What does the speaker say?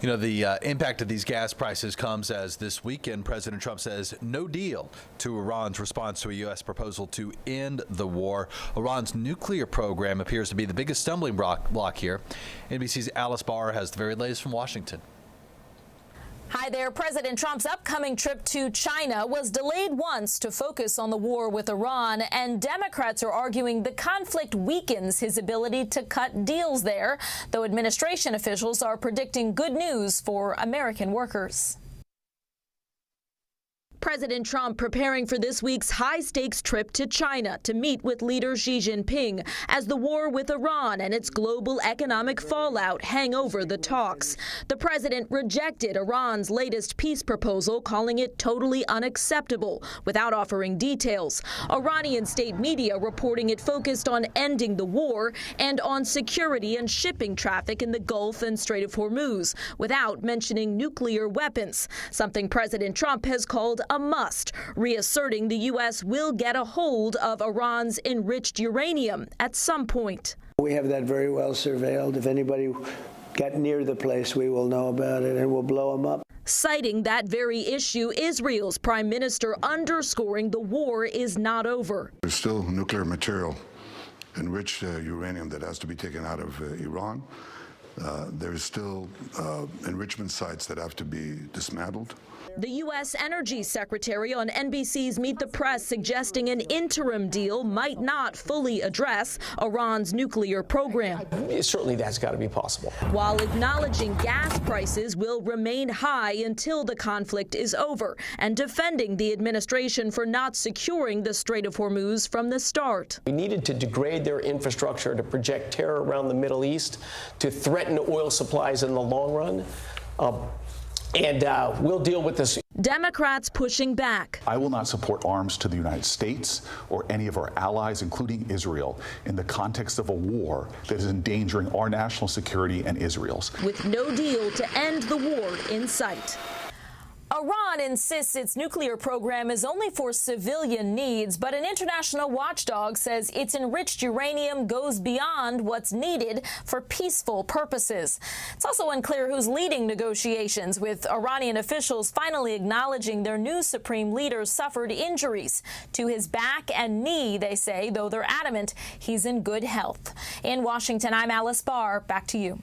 You know, the impact of these gas prices comes as this weekend President Trump says no deal to Iran's response to a U.S. proposal to end the war. Iran's nuclear program appears to be the biggest stumbling block here. NBC's Alice Barr has the very latest from Washington. Hi there. President Trump's upcoming trip to China was delayed once to focus on the war with Iran, and Democrats are arguing the conflict weakens his ability to cut deals there, though administration officials are predicting good news for American workers. President Trump preparing for this week's high-stakes trip to China to meet with leader Xi Jinping as the war with Iran and its global economic fallout hang over the talks. The president rejected Iran's latest peace proposal, calling it totally unacceptable, without offering details. Iranian state media reporting it focused on ending the war and on security and shipping traffic in the Gulf and Strait of Hormuz, without mentioning nuclear weapons, something President Trump has called a must, reasserting the U.S. will get a hold of Iran's enriched uranium at some point. We have that very well surveilled. If anybody got near the place, we will know about it and we'll blow them up. Citing that very issue, Israel's prime minister underscoring the war is not over. There's still nuclear material, enriched uranium that has to be taken out of Iran. There's still enrichment sites that have to be dismantled. The U.S. Energy Secretary on NBC's Meet the Press suggesting an interim deal might not fully address Iran's nuclear program. Certainly that's got to be possible. While acknowledging gas prices will remain high until the conflict is over and defending the administration for not securing the Strait of Hormuz from the start. We needed to degrade their infrastructure, to project terror around the Middle East, to threaten oil supplies in the long run. And we'll deal with this. Democrats pushing back. I will not support arms to the United States or any of our allies, including Israel, in the context of a war that is endangering our national security and Israel's. With no deal to end the war in sight. Iran insists its nuclear program is only for civilian needs, but an international watchdog says its enriched uranium goes beyond what's needed for peaceful purposes. It's also unclear who's leading negotiations, with Iranian officials finally acknowledging their new supreme leader suffered injuries to his back and knee, they say, though they're adamant he's in good health. In Washington, I'm Alice Barr. Back to you.